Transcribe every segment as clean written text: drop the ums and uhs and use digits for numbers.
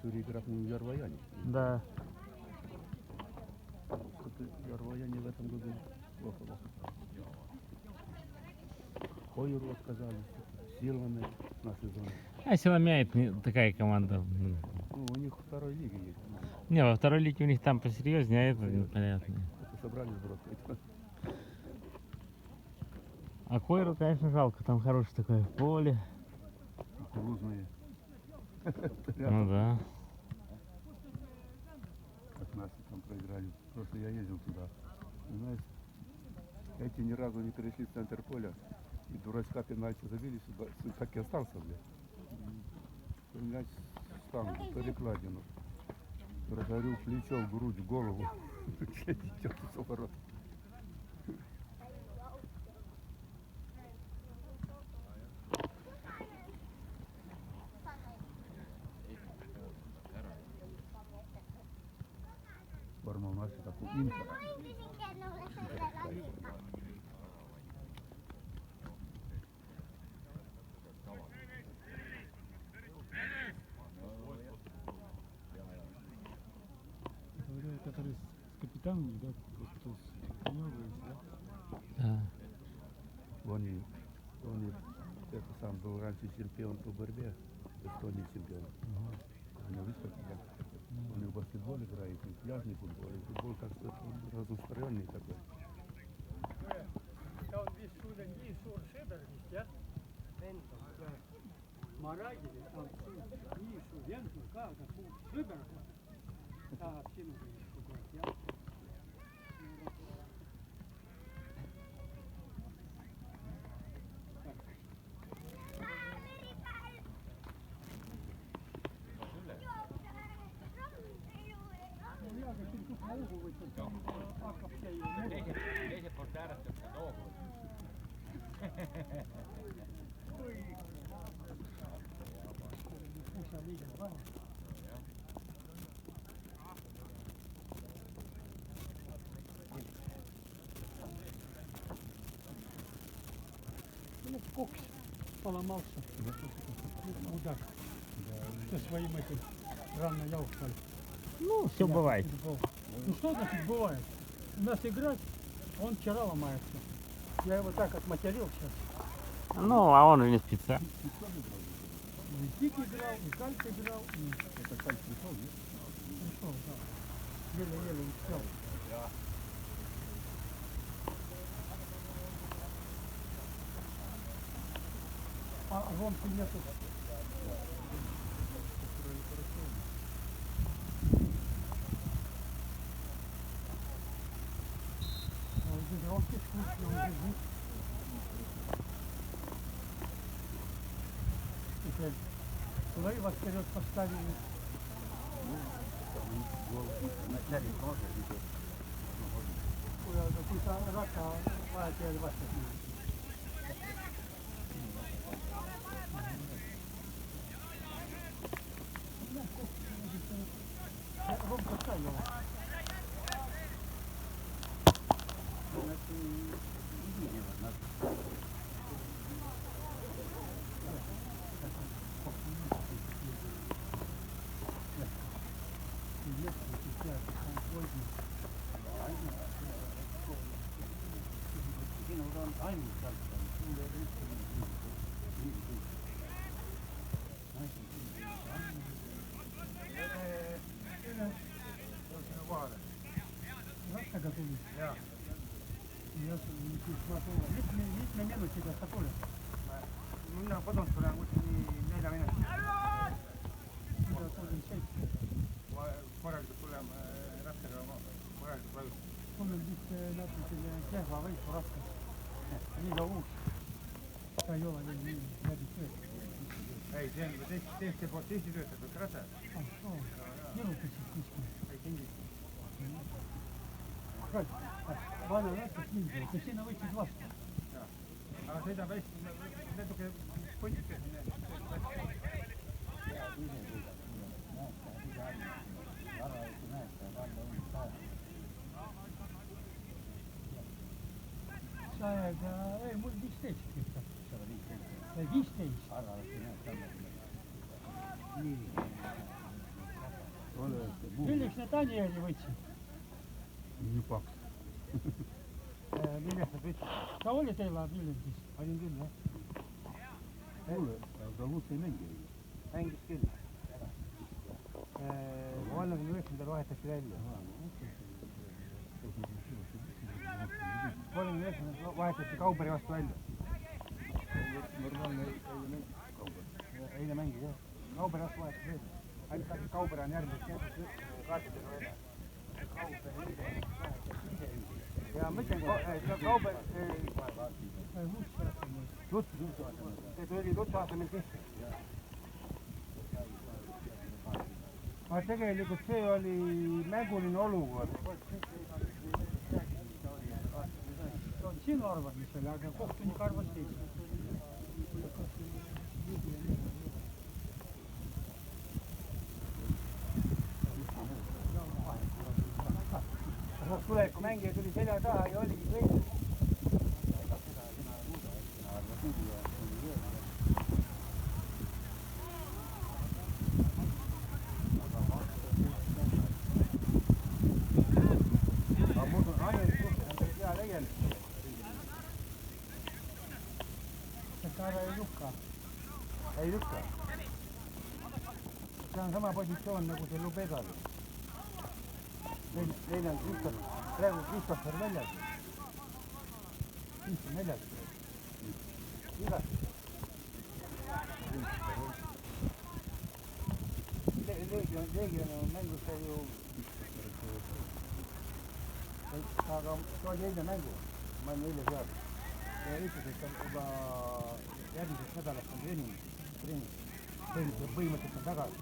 истории играх в Ярваяне. Да. Что-то Ярваяне в этом году плохо. Хойеру отказались, Силами на сезон. А Силомяет такая команда. Ну, у них второй лиги есть. Не, во второй лиге у них там посерьезнее, а это непонятно. Это собрались бросить. А Койру, конечно, жалко, там хорошее такое поле. Кукурузные. Ну да. Как нас там проиграли. Просто я ездил туда. Знаешь, эти ни разу не перешли в центр поля. И дурачка пенальти забили сюда. Так и остался, блядь. Мяч там, перекладину. Разорю плечо, в грудь, в голову. Идет в ворот. Форма у нас как у Интера. Который с капитаном, да, просто с тренером, да? Да. Он это сам был раньше чемпион по борьбе, Эстонии чемпион. У него выставки как он и в баскетбол играет, и в пляжный футбол, и футбол как-то разносторонний такой. Ja on vist sulle nii suur sõber vist jah, endal. Maragil on nii suur jändur ka, aga suur sõber tahab sinuga kogu aeg jah. Teiselt poolt ääretult ka tookord. Ну, кокс поломался. Мудак. Со своим этим рано ялкой. Ну, все бывает. Ну что значит бывает? У нас играть, он вчера ломается. Я его так отматерил сейчас. Ну, а он и не спеца. И Дик играл, и Кальк играл, и... Это Кальк пришел, нет? Пришел, да. Еле-еле успел. А Ромки нету. Ромки скучно, он бежит. Теперь Лейва вперед поставили. Вначале тоже идет. Какой-то рака, теперь Вася. Ромка ставил. Как готовить? Jaa. Я смотрю, mitme minutiga sa tuled? Mina kodus tulen kuskil 4 minutit. Mida 37? Korralikult tuleme rattega korralikult vajutama. Mul on vist natukene kehva võitu raske. Liiga uus. Ta ei ole veel nii läbi tööd. Ei, see on teiste poolt Eesti töötatud rata. Kirjutasid kuskil. Ei, tingis. Vana näitab mingi, et sinna võtsid vastu. Aga sõidab hästi, natuke puntike sinna. Sajaga, ei mul 15 pihta. 15. Ole, Milleks need Danieli võtsid? nii paks. Millest nad võtsid? Ta oli teil ajal Viljandis. Olin küll, jah. Kuule, aga Luut ei mängi. Mängis küll. 39-ndal vahetati välja. 39-ndal vahetati Kauberi vastu välja. Normaalne kaubel. Eile mängis, jah. Kauberi vastu vahetati välja. Ainult Kauber on järgmiseks kaartidega välja. Ja ma ütlen, Kauber... Luts tuli Lutsu asemel sisse. Aga tegelikult see oli mänguline olukord. See on sinu arvamus oli, aga kohtunik arvas teist. Tuleviku mängija tuli selja taha ja oligi kõik. Ei lükka. See on sama positsioon nagu see Lubedal. Neil on praegu Kristoffer väljas. Kristoffer väljas. Igast. Leegion on mängus ju... Aga see oli eile mängu. Ma olen eile seal. Ja ütles, et juba järgmisest nädalast on treening. Põhimõtteliselt on tagasi.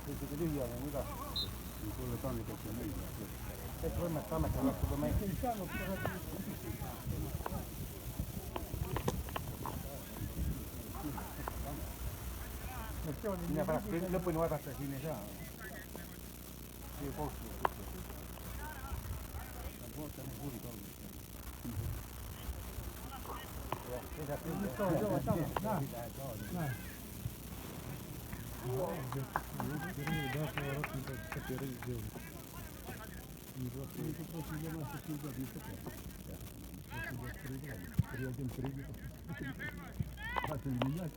Kõikide lühiajaline iga. Kuule, Taani peaks ja mängida. Et võimet ametil vastu ka mängida. Ei saanud Mina pärast lõpuni vaadata siin ei saa. See kohustus. Ootan huvid olnud. Начали менять.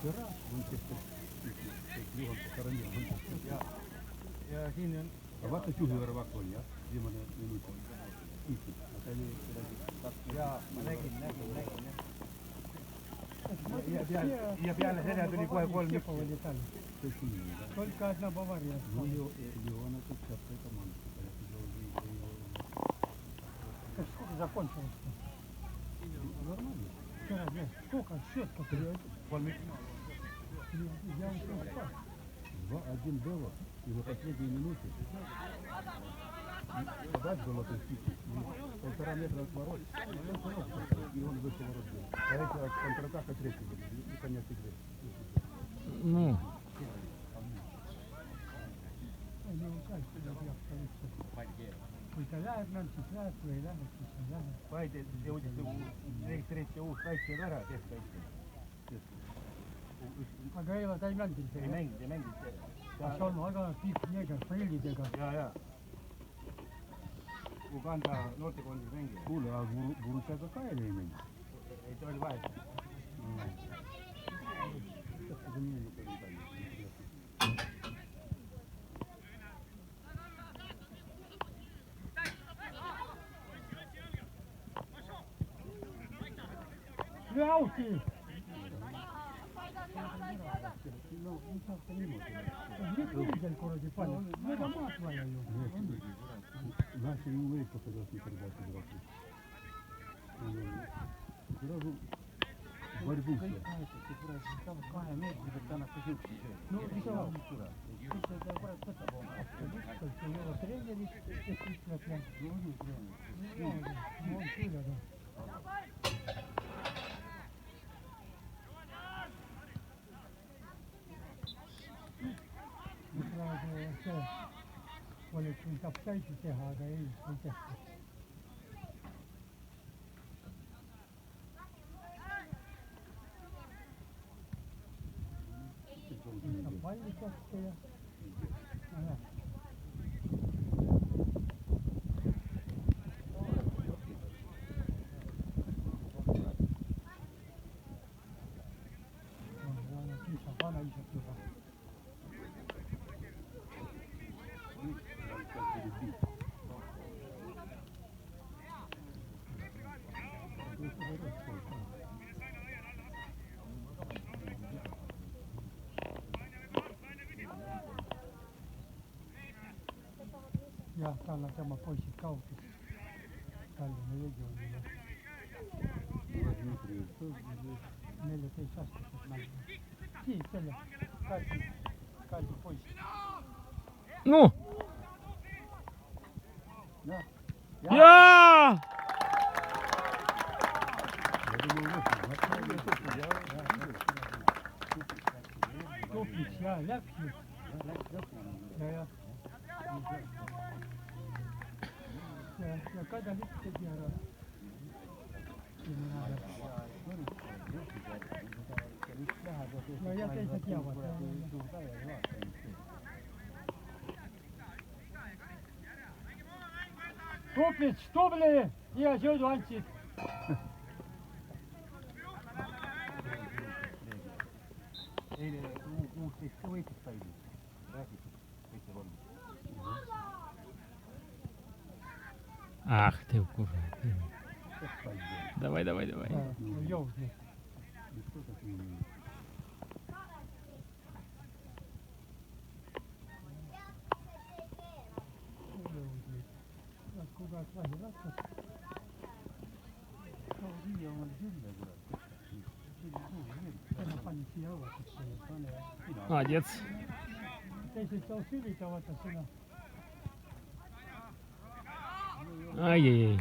Вчера Juhan pохоронил. Ja siin on... Vaata Juhivere on jah, viimane minut. Jaa, ma nägin jah. Ja peale seda tuli kohe 3-1. Только одна Бавария. Ну, Леон это частая команда. Сколько закончилось-то? Нормально. Вчера, сколько? Счет-то? 3-1. Я ушел спать. 2-1 было. И на последней минуте подать было Тусики. 1,5 метра от ворот. И он вышел в ворот. А это контратака третьего. И конец игры. Ну, Kui ta läheb, siis läheb, kui ei lähe, siis ei lähe. Vaid jõudis registreerimise uus kaitsjad ära, keskkaitsjad. Aga eile ta ei mänginud. Ei mänginud. See on väga pikk neeger prillidega. Jaa. Uganda noortekondis mängija. Kuule, aga Burutšaga ka ei mängi. Ei, ta oli vahet. Lyö auki! No, mis saab niimoodi? Nüüd kõigil kuradi palju. Need on maad vaja ju. Наши не умеют показать передачу игроки. Сразу борьбу все. Kahe meetri pealt annab ka siukse söö. No mis on? Mis ta kurat võtab oma? Lihtsalt ei ole treenerit, kes ütleb ja... On küll, aga... se oliko niitä pitäisi tehdä, aga ei tehty. Niitä pallikotteja. Aha. Vanha iso pyhä. Ja täällä on tämä pois kauppi. Tällainen ei ole. 14 astetta mennään. Niin, tällä. Kaikki pois. Ну! Ja. Ja! Topis ja läpsi. Ja. Ja kada litte tiedä. No ja teitä tiedät. Topis, tobli! Ja joidu antsit. Eilen uusi voituspäivä. Rääkit. Eikä ollut. Ах ты, курва. Давай, давай, давай. Joutui. Kuka sai ratkaista? Se on liian hyvä kyllä. Tämä pani siihen ovakseen. Молодец. Ei se ole syvitävältä sinä. Ай-яй-яй.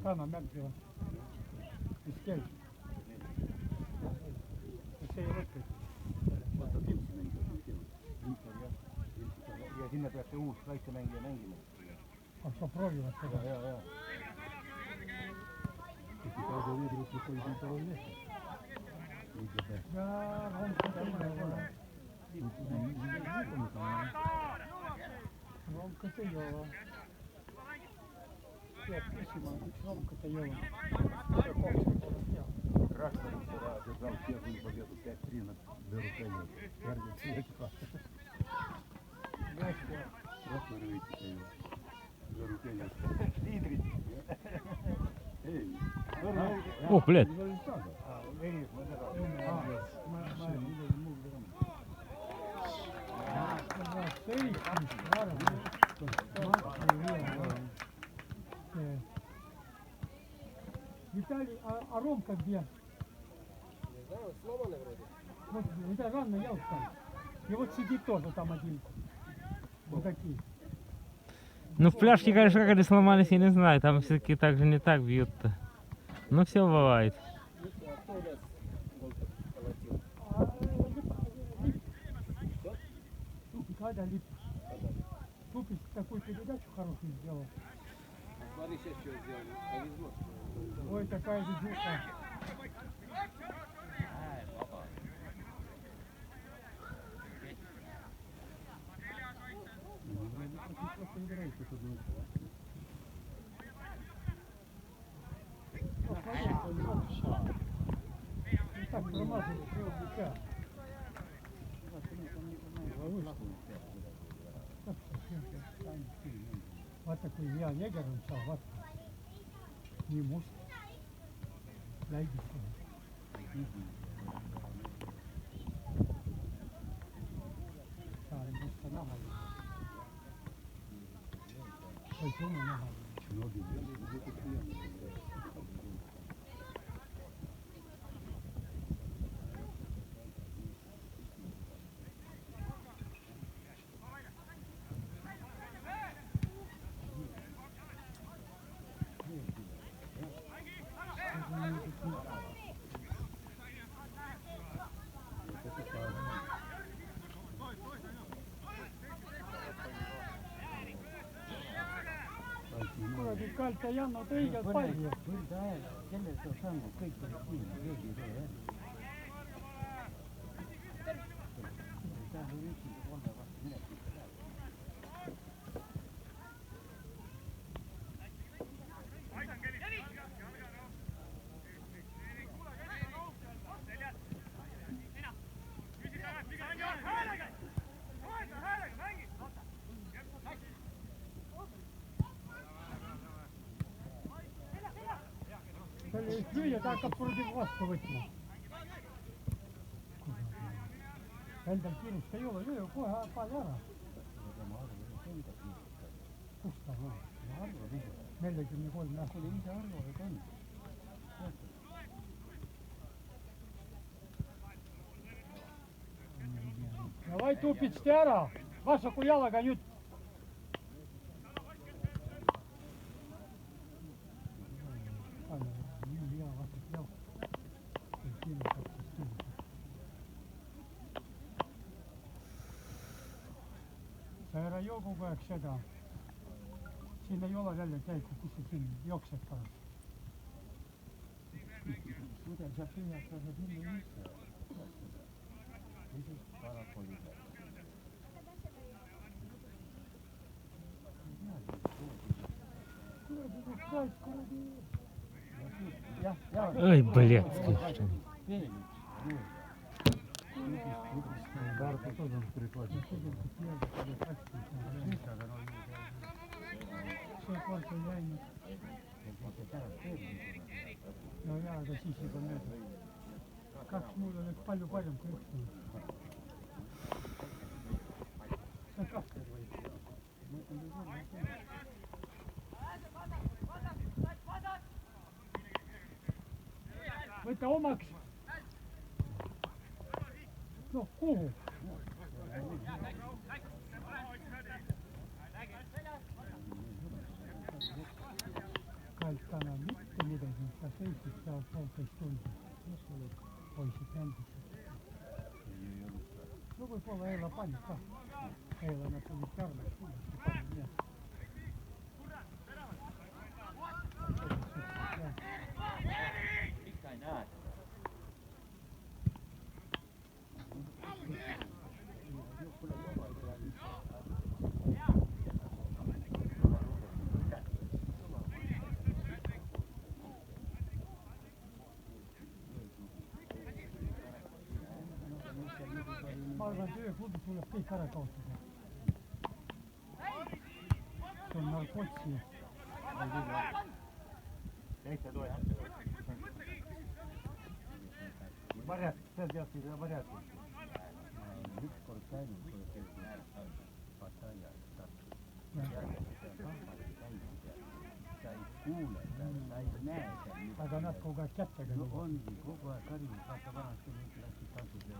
Tämä märkä on. Iskel. Se ei ole. Ja sinne pääsee uusi kaikki mängimään. Onko provivat tätä? Joo. Ja romka se joo. Tiedät kysymään, yksi romka se joo. Se kohta. Трактор держал первую победу 5-3 над Верукаем. Первый цвет. Просто рвите ее. Верукаем. Эй. О, блядь. Виталий, а Ромка где? Не знаю, сломанный вроде. Вот, это рано я устал. И вот сидит тоже там один. Вот такие. Ну, в пляжке, конечно, как они сломались, я не знаю. Там все-таки так же не так бьют-то. Ну, все бывает. А кто у нас гол колотил? Когда Лип. Тупик такую передачу хорошую сделал. Смотри, сейчас что сделали. Повезло. Ой, такая видюха. Так, промазали, все, дитя. Вот такой я егером стал, вот. Не муж. Дай Kalta ei andnud õiget palli. Küll ta ajal, sellest on saanud kõik olid kinni, keegi ei tee jälle. Ta oli üksi 3 vastu minekut. See oli lüüa, ta hakkab kuradi vastu võtma. Endal kiirust ei ole, lüüa kohe palli ära. Kus ta on? 43 nähku oli ise arvu, et on. Давай тупить ära, vasaku jalaga nüüd. Sa ära joo kogu aeg seda. Siin ei ole välja käiku, kus sa siin jooksed pärast. Kuidas sa püüad, sa saad minna üldse. Lihtsalt parapoli peal. Ой, блядский. Карта тоже прикладывает. No jaa, aga siis juba need 2-0 on palju parem kui 1-0. See on kahter või? Võta omaks. No kuhu? Kaltana mitte midagi, ta seisid seal poolteist tundi. Mis olid poisid mängisid? No võib-olla Eila pani ka. Eila nad olid Jarmas kindlasti pani nii. Ikka ei näe. Ma arvan, et ööklubi tuleb kõik ära kaotada. See on narkotsi. Täitsa toi varjad, sa tead seda varjad. Üks kord käinud, kui keegi Pattaja Tartus. Ta ei kuule, ta ei näe seal. Aga nad kogu aeg kättega. No ongi, kogu aeg harjunud, vaata vanasti nüüd läksid tantsusele.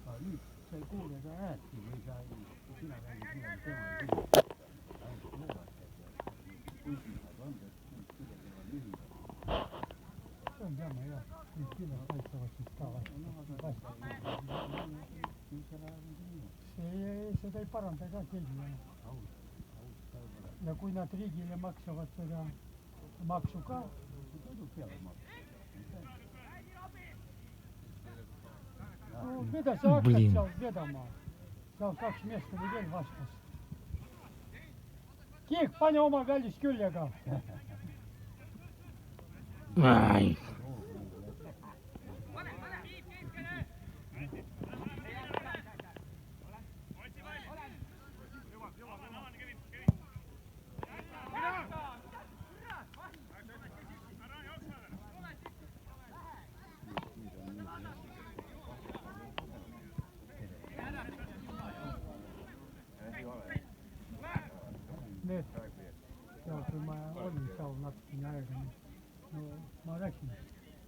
Aga nüüd sa ei kuule ka häält või sa ei, sina räägid midagi, tema ei kuule. Ainult kuulad usinad on, et kuidagi on lühidad. See on jama jah, nüüd kindlasti aitavad siis ka seda ei paranda ka keegi. Ja kui nad riigile maksavad seda maksu ka, no mida sa hakkad seal vedama? Seal 2 meest oli veel vastas. Kiek, pane oma välisküljega. Ai. Need, seal kui ma olin seal natukene aega, no ma rääkisin,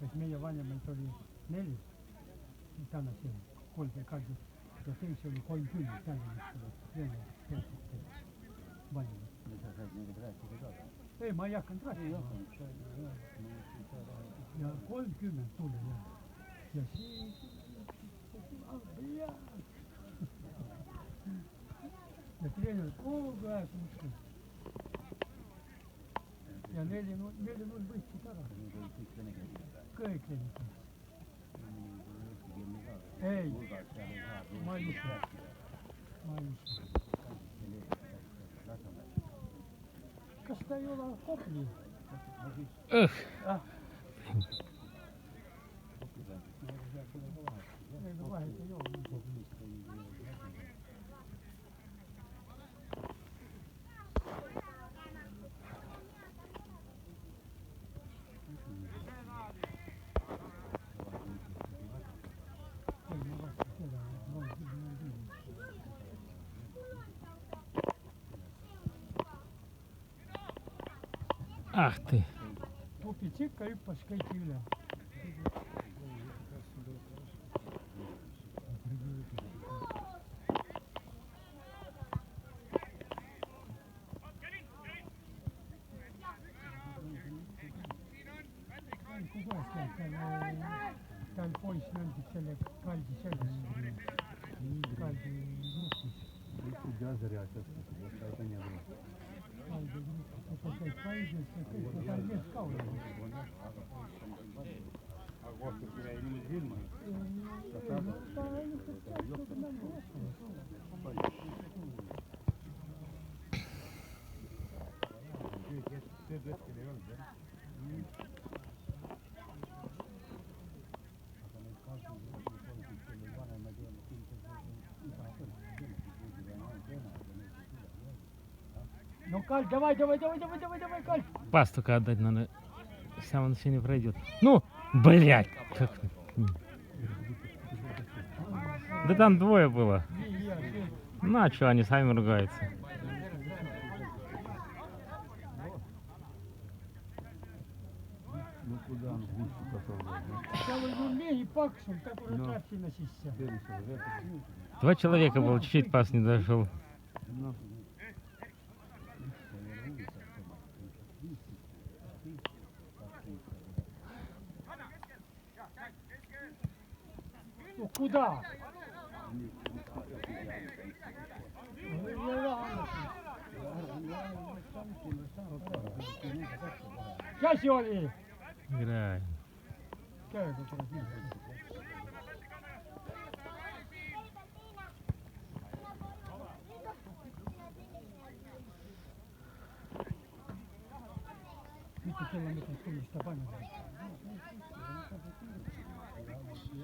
et meie vanemaid oli 4 täna siin, 3 kaldus ja teisi oli 30 täna, veel vanemaid. Sa saad nendega rääkida ka? Ei, ma ei hakanud rääkima. Ja 30 tuli ja siis ja treener kogu aeg muudkui. Ja 4-0 võitsid ära. Need olid kõik vene keelega. Kõik vene keeles. Eesti keelne ka. Ei. Bulgaar seal ei saa. Ma ei usu. Ma ei usu. Kas ta ei ole Kopli? Ah. Ega vahet ei ole. Ah ty. Tupitsikka hüppas kõiki üle. Kogu aeg tal poiss mängib selle Kaldi selles. Kaldi grupis. Тебя зря сейчас, это не было. Kaldi grupis. Ta käib Kaldides ja kõik. Ta on mees ka olnud. Aga kohtus jäi niimoodi silma. Ta ilmselt täiesti mängu vastu. Tööd hetkel ei olnud, jah? Aga need kasvupoisid, kellel vanemad ei olnud, ilmselt iga põld keegi on ainult ema, aga neid ei tule. No Kald, давай, Кальд! Пас только отдать надо. Сам он еще не пройдет. Ну, блядь! Как... Да там двое было. Ну а что, они сами ругаются. Ну куда он в гущу пошел? Там его меги паксом, так уже трапки на сися. Два человека было, чуть-чуть пас не дошел. Ну, Ну куда? Сейчас Оли! Играй.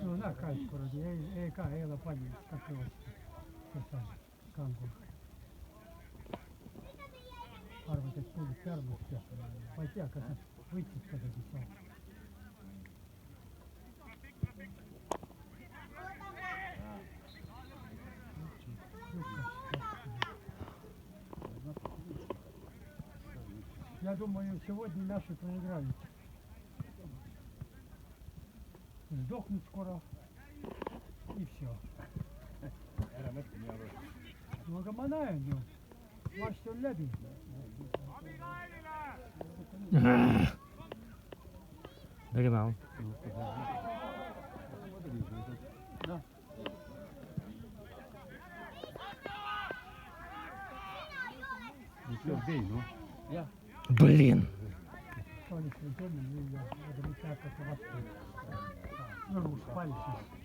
No nämä kaikki korot, ei ole paljon katsoa tässä kankoa. Arvat, että tuli kärmusta. Vai tiedätkö, että vitsit tätäkin saa. Я думаю, сегодня наши проиграют. Сдохнут скоро. И все. Много маная, но ваш все леби. Догнал. ну все, бей, ну. Блин. Солнечный день, и я замечаю, как у вас тут. Ну, спали сейчас.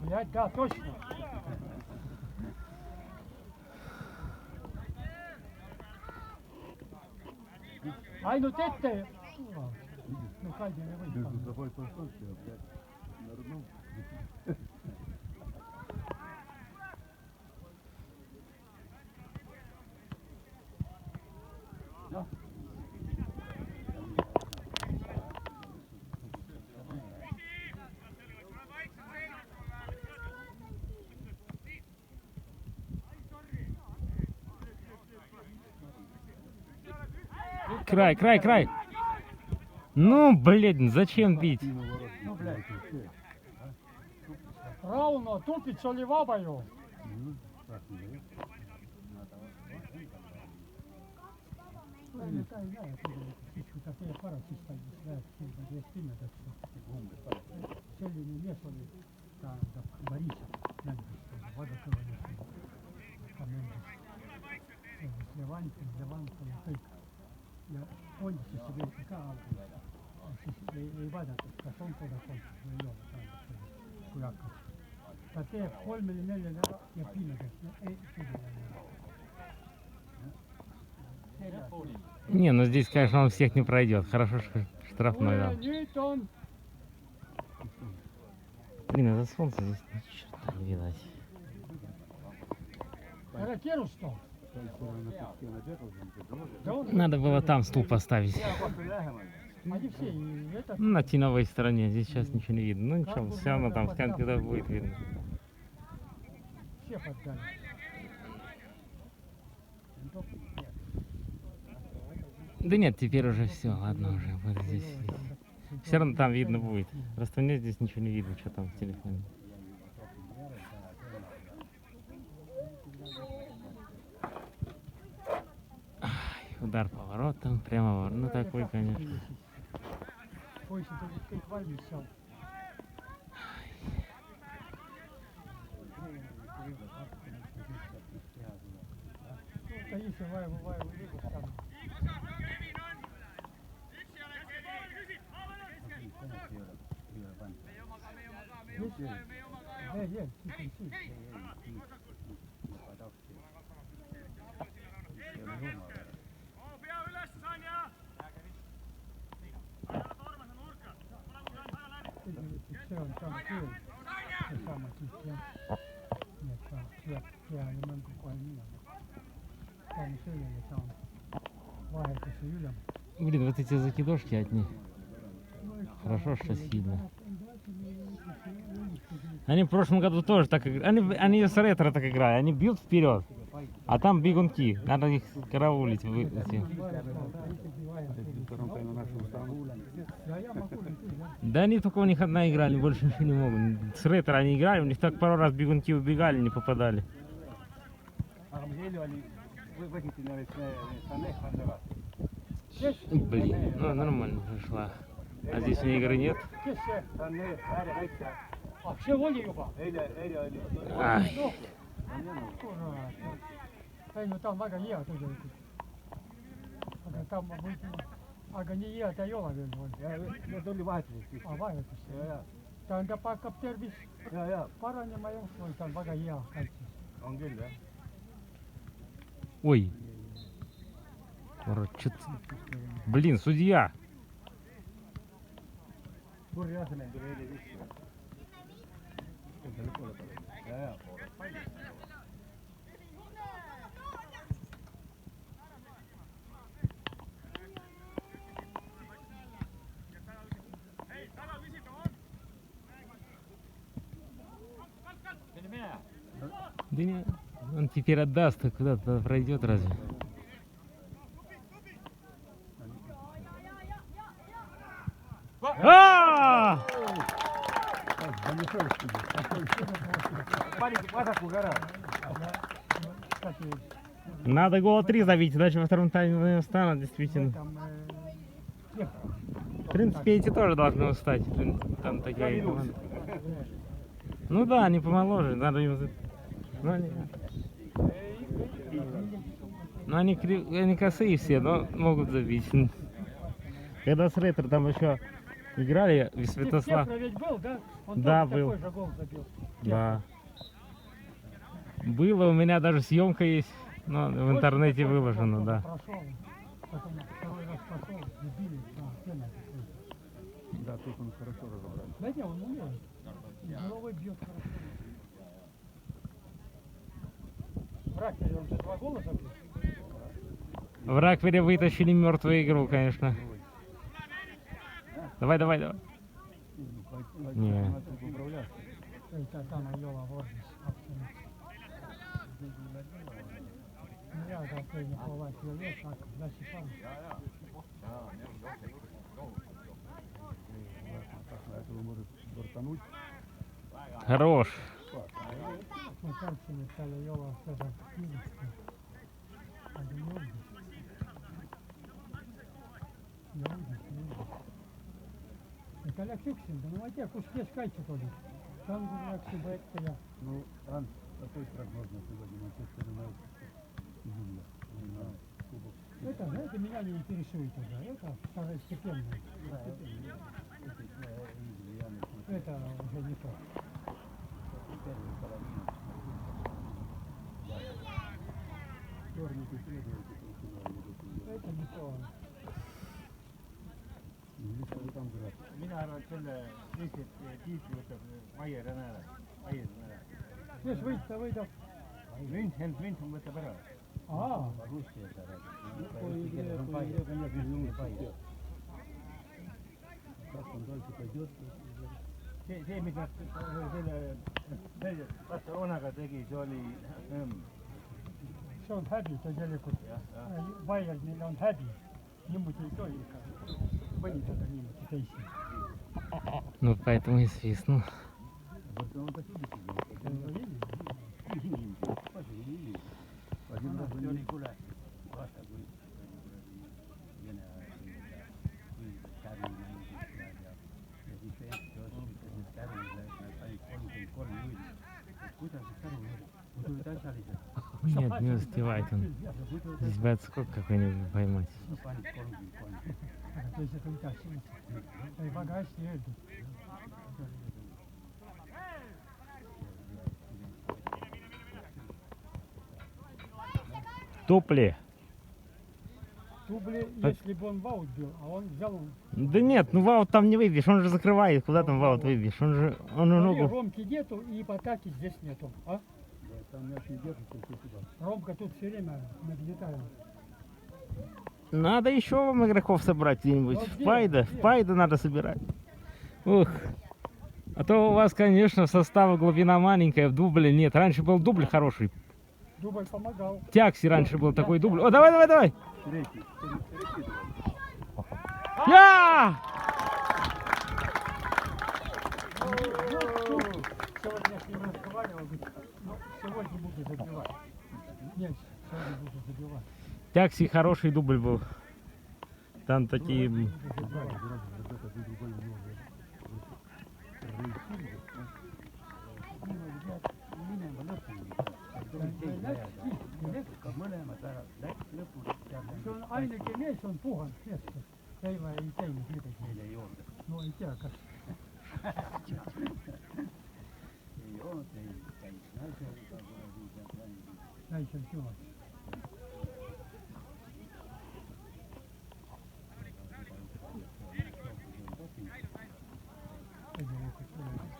Блядь, да, точно. Ай, ну ты! Ну, Кальди не выйдет. Между собой пошел, все, опять нырнул. Край. Ну, блин, зачем бить? Ну, блядь. Равно, тупит, что ли, вабаю. Такие пара чисто, две спины, так что. Цели не вешали, там, Бориса, вода с Леванком, я понял, что себе какая и вода, кашон туда ходит, кулака. Такие холмы не мели, я пину, Не, ну здесь, конечно, он всех не пройдет. Хорошо, что штрафной дал. Ньютон! Блин, это солнце здесь ни черта не видать. Ракету что? Да он, Надо было там стул поставить. они все, и это, Ну, на теневой стороне. Здесь сейчас ничего не видно. Ну ничего, все равно там когда будет видно. все поддали. Да нет, теперь уже все, ладно уже. Вот здесь. Все равно там видно будет. Просто мне здесь ничего не видно, что там в телефоне. Ай, удар поворотом, прямо ворот. Ну такой, конечно. Ой, если ты как вальми сел. Ну, если ваю, лигу там. Se on tämä kyllä. Se sama sitten. Ja enemmän kuin vain minä. Tämä on sillä ja tämä on vaihdossa ylemmä. Блин, вот эти закидошки от них. Хорошо, что сильно. Они в прошлом году тоже так играли. Они с ретро так играли. Они бьют вперед, а там бегунки. Надо их караулить. Да они только у них одна игра, они больше ничего не могут. С ретро они играли, у них так пару раз бегунки убегали, не попадали. Блин, ну нормально пришла. А здесь у нее игры нет? А все воли его. Ай. Ну там вага не тоже. Там будет агония это ёла вел. Я доли ватри. А вага это все. Там да по каптер бис. Пара не моё, там вага я. Он говорит, да? Ой. Короче, блин, судья. Да не, он теперь отдаст, а куда-то пройдет разве? А! Надо гола 3 забить, иначе во втором тайме встанут, действительно. В принципе, эти тоже должны устать. Там такая команда. Ну да, они помоложе, надо им... Ну они косые все, но могут забить. Когда с ретро там еще играли, Святослав... Ведь был, да? Он Да, тоже был. такой же гол забил. Да. Было, у меня даже съемка есть, но в интернете выложено, да. Прошел, потом второй раз пошел, забили, пена. Да, тут он хорошо разобрал. Да не, он умеет. Головой бьет хорошо. Враг, он же 2 гола забил. В Раквере вытащили мертвую игру, конечно. Давай. Не. Это там Айола Вордис, абсолютно. Ну я там не половать человек, так, дальше сам. Так на этого может бортануть. Хорош. Вот там все начали его что-то физически. А не увидишь. Не увидишь. Это Алексюксин, да ну а те куски скайчи ходят. Там говорят, что это я. Ну, Ан, какой прогноз на сегодня? Манчестер Юнайтед. Зимня. На кубок. Это, знаете, меня не интересует уже. Это второстепенное. Это уже не то. Черный преследователь полуфинала. Это не то. Если там играть. Minä arvan, että sillä tiittyvät Majeran ära. Kes võita. München võtab ära. Aa, Russia sa räägid. Как он дальше пойдет? See, mis nad selle Barcelonaga tegi, see oli see on häbi tegelikult. Bayernil on häbi. Niimoodi ei tohi ikka võidada niimoodi teisi. Ну, поэтому и свистнул. Барселона почти Один раз oli kuule, vaata kui Vene kui Käri mängis ja siis see Eesti otsustas, et Kärile nad said 33-0. Kuidas see Käri oli? Muidu olid asjalised. Нет, не успевает он. Здесь бы отскок какой-нибудь поймать. No panid 33. Aga teised on tahtnud. Ei väga hästi öeldud. Тупли. Дубли, если бы он ваут бил, а он взял... Да нет, ну ваут там не выбьешь, он же закрывает, куда там ваут выбьешь? Он же Смотри, ногу... Ромки нету и в атаке здесь нету. А? Там мяч не держится, все сюда. Ромка тут все время нагнетает. Надо еще вам игроков собрать где-нибудь. Вот В где? Пайда, Где? в Пайда надо собирать. Ух. А то у вас, конечно, состава глубина маленькая, в дубле нет. Раньше был дубль хороший. Дубль помогал. Тякси раньше был такой дубль. О, давай, давай, давай! Третий. Я! Сегодня я с ним разговаривал, говорит, ну, сегодня буду забивать. Нет, сегодня буду забивать. Тякси хороший дубль был. Там такие... Mõlemad ära, läks lõpus. See on ainuke mees, on puhanud keskel. Käima ei käinud midagi. Meile ei olnud. No ei tea, kas Ei olnud, ei käinud naisega kunagi seal plaanil. naisel süvas. Tegelikult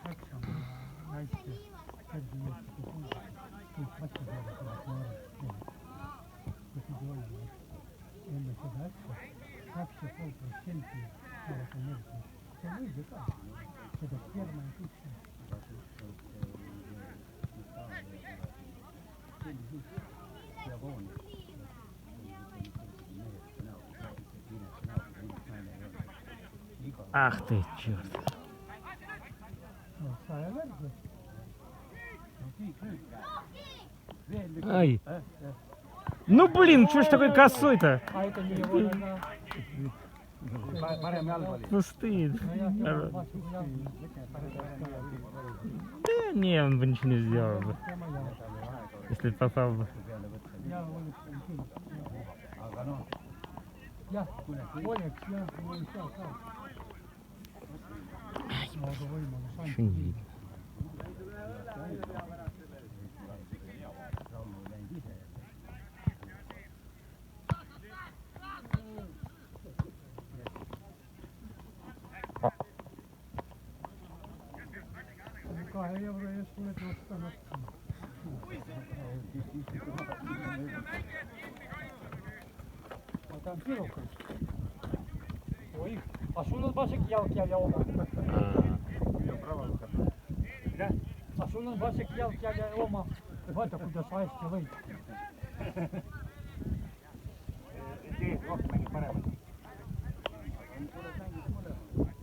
Saksamaa naiste tervimeestike puhul kõik vastased olid noored. Kui pidi olema enne seda asja 2,5% saavad energiat. See on õige ka. Seda firma ei kutsu. Ах ты, черт. No, saa värgi. Ай. Ну блин, что ж такой косой-то? А это не его нога. Parem jalg oli. Ну стыд. No ja, Хорош. vastu jalga. Да не, он бы ничего не сделал бы, Tema jalga. если попал бы. Ja oleks küll. Aga noh, Jah, oleks jah, ma ei saa ka. Aga võimalus Ничего не видно. Rauno ei läinud ise. €2 eest võid osta nappi. aga ta on pirukas. Oi, a sul on vasak jalg jälle oma. Jah, a sul on vasak jalg jälle oma. Vaata, kuidas hästi võid. Teed rohkem mängib paremalt. Niin tuolla näinkin molemmat.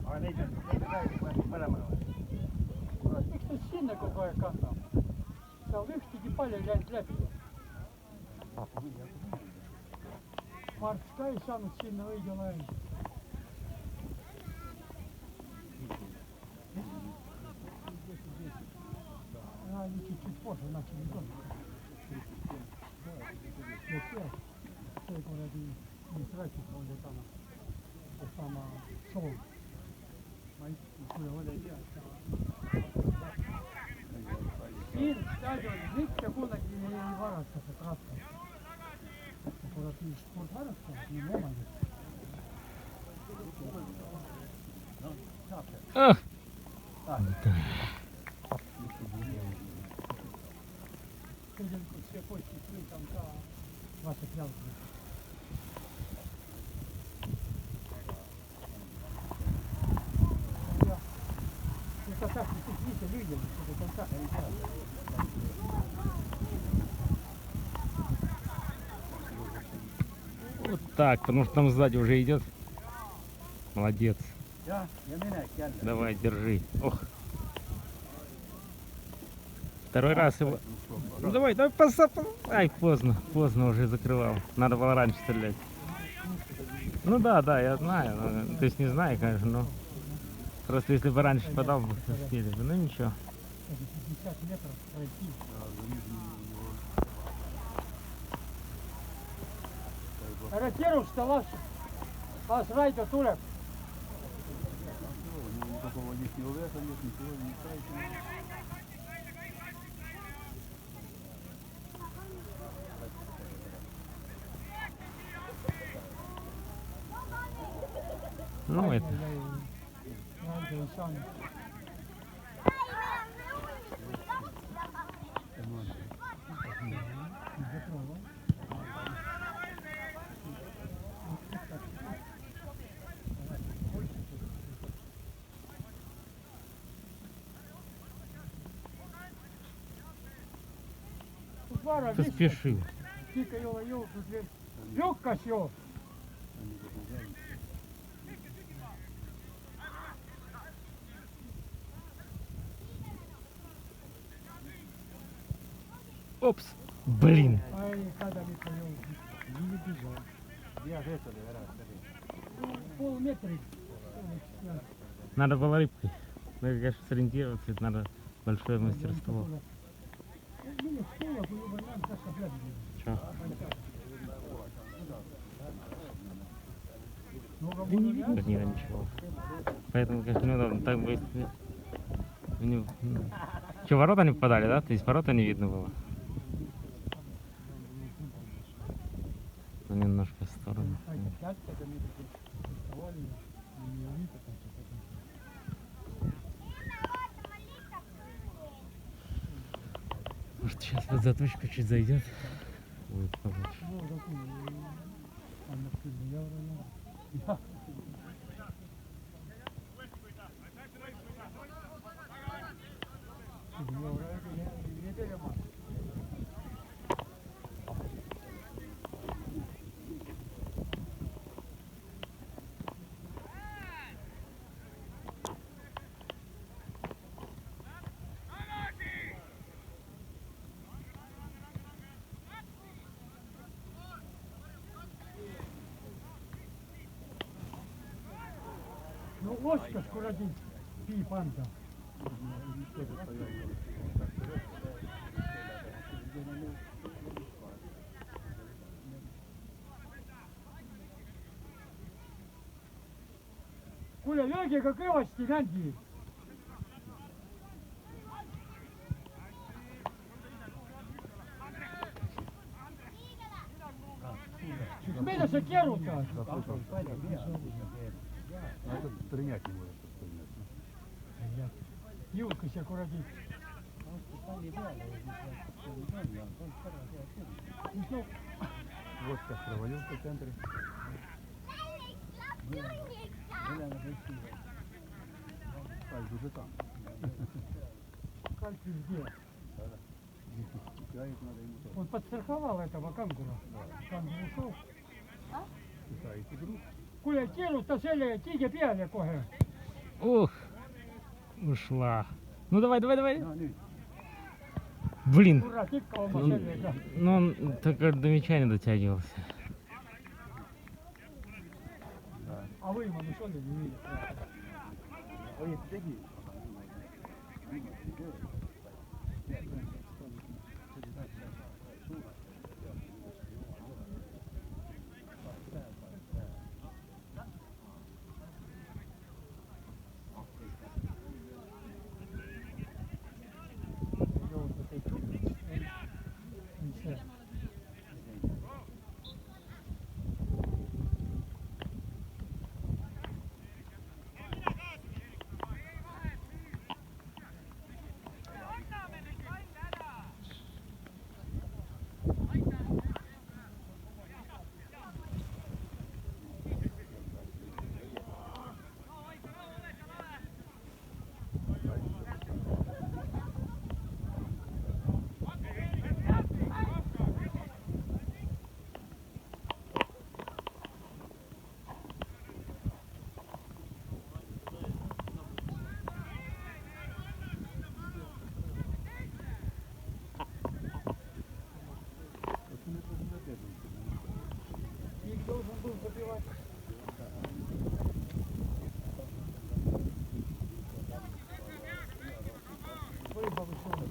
Ai niitä säilyy paremmalla. Miksi ne sinne koko ajan kantaa? Se on yksikin paljon jäänyt läpi. Markska ei saanut sinne oikea lailla. Ai nyt sit pois on näkynyt tuonne. Ja se kuradi niitä räkkipuolta takana. Se sama soul. Mä itse kyllä olen vielä. Siinä täytyy, mitkä kuitenkin ei varasta se ratkaisi. Se kuradi sport harrastaa, niin oman. Kyllä kun se poisti siitä on saa vastat jalkoja. Ja tästä sitten itse lyijällä, se on tästä ei saa. Вот так, потому что там сзади уже идет. Молодец. Ja minäkin jälleen. Давай, держи. Ох. Второй раз его. Ну давай, давай Ай, поздно, поздно уже закрывал. Надо было раньше стрелять. Ну да, да, я знаю. То есть не знаю, конечно, но просто если бы раньше подал, бы успели бы. Ну ничего. 50 метров пройти. Ротируешь, сталаш. Аж райда tuleb. Никакого лишнего веса нет, ничего не ставите. Ну это. Райда и сам. Поспешил. Тільки його його тут легко сьо. Опс. Блин. Ай, когда не понял. Не бежал. Ja se oli eräs. Полметра. Надо было рыбкой. Ну, конечно, сориентироваться, это надо большое мастерство. Чё? Да не видно от нее ничего. Поэтому, конечно, неудобно. Так бы если... Что, ворота не попадали, да? То есть ворота не видно было? Ну, немножко в сторону. Может, сейчас под заточку чуть зайдет. Будет получше. Ну, ложка скоро день. Пи, панда. Kuule, lööge ka kõvasti kandi. Mida sa keerutad? Надо принять его, это понятно. Julka see kuradi. Вот как провалился в центре. Кальк уже там. Кальки где? Играет, надо ему тоже. Он подстраховал этого кангура. Кангур ушел. Saisi grup. Kuule, tiedosta selle tiige peale kohe. Ух, ушла. Ну давай, давай, давай. No niin. Блин, Kurat, ikka oma ну, sellega. ну он только до мяча не дотягивался. A võimalus oli nii. õieti tegi. Их должен был забивать. Выбор еще.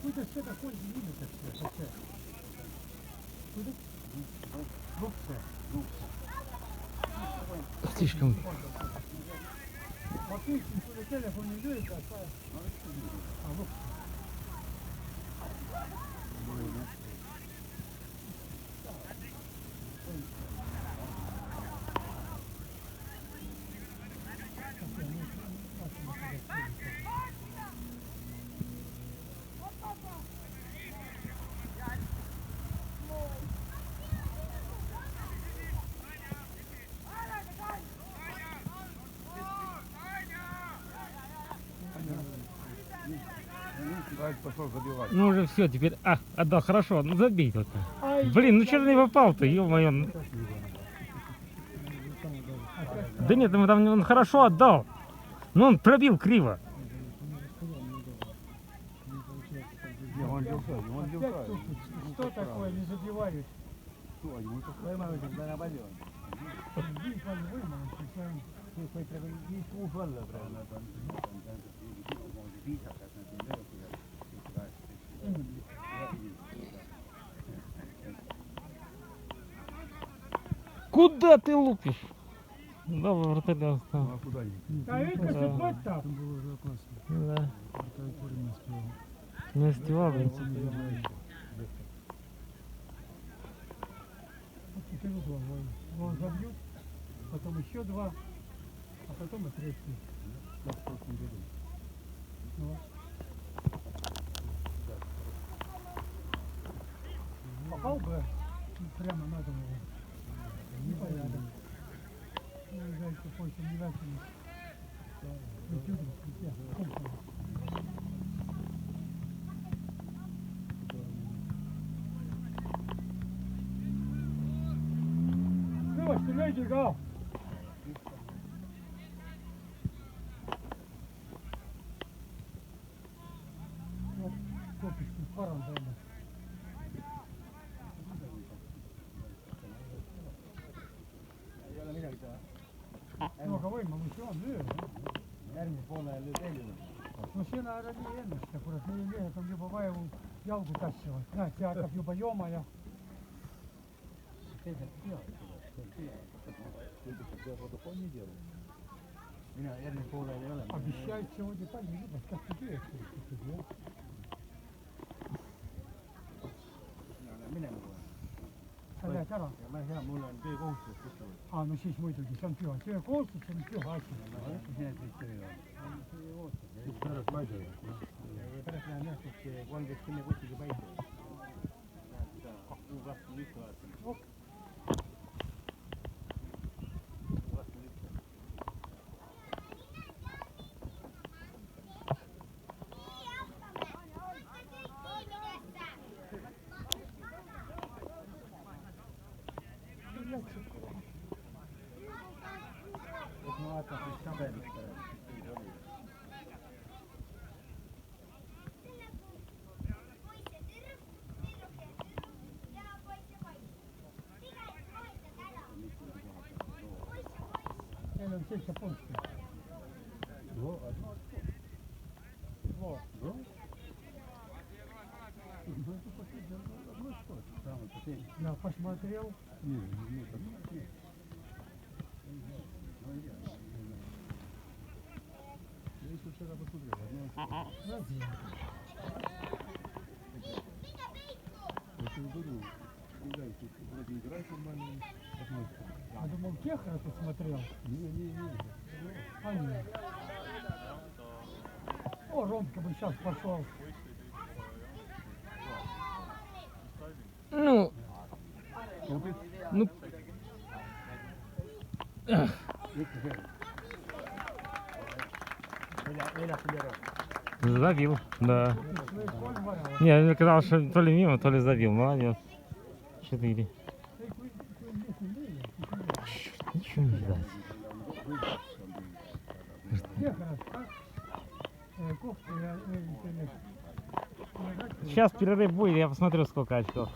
Куда все такое видно-то все? Куда? Лучше. Слишком. Вот видите, куда телефон не видит, а лучше. Вадь пошел забивать. Ну уже все, теперь. А, отдал, хорошо, ну забей только. Ай, Блин, ну что же не попал-то, ё-моё. Ну. Да нет, ему там он хорошо отдал. Но он пробил криво. Не, он лился, он опять лился. тут что такое, не забивают? Что, ему так Voimavõim väga palju on. Nii palju võimalusi, see on. Kõik võid praegu 5-6 olla praegu, nad on tähendab viisakas, nad ei löögi ja Куда ты лупишь? Да, вратаря Ну остался. а куда они? Та ikka see võtab. Да. Не успевал, блин. Вот теперь угловой. Он забьют, потом еще два, а потом и третий. Ну. Попал бы прямо на голову. Непорядок. Уезжайте позже, не вяжем. Стреляйте, гал! Вот, топишь, паром займет. ei ole midagi teha. No aga võimalusi on löö. Järgmise poole ajal lööb veel juurde. No sina ära nii ennusta, kurat, meie mehed on juba vaevu jalgu tassivad. Näed, see hakkab juba jooma ja mina järgmise poole ajal ei ole. обещают сегодня palli lubas, kas ta teeks ikkagi, jah? Mina lähen minema kohe. 大家家长，买下木兰对公司不说，啊，侬先回头就想最好，这个公司是最好些。现在这个，这个快点。现在这些不是，要посмотрел. Я думал, Кехра посмотрел. А нет. О, Ромка бы сейчас пошел. Ну, ну, забил, да. Не, мне казалось, что то ли мимо, то ли забил. Молодец. 4. Ничего не видать. Кехра, как? Кофту я Сейчас перерыв будет, я посмотрю, сколько очков.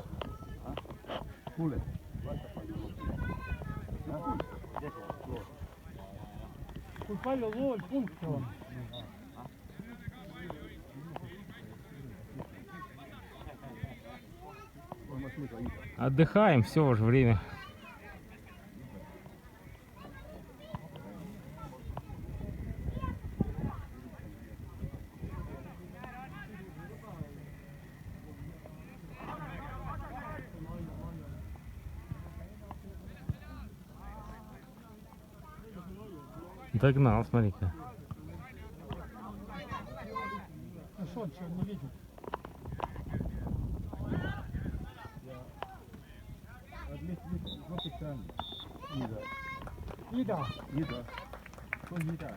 Упали лоль, пунктом. Отдыхаем, все уже время. Догнал, смотри-ка. А что он что, не видит? Ида. Ида. Кто Ида?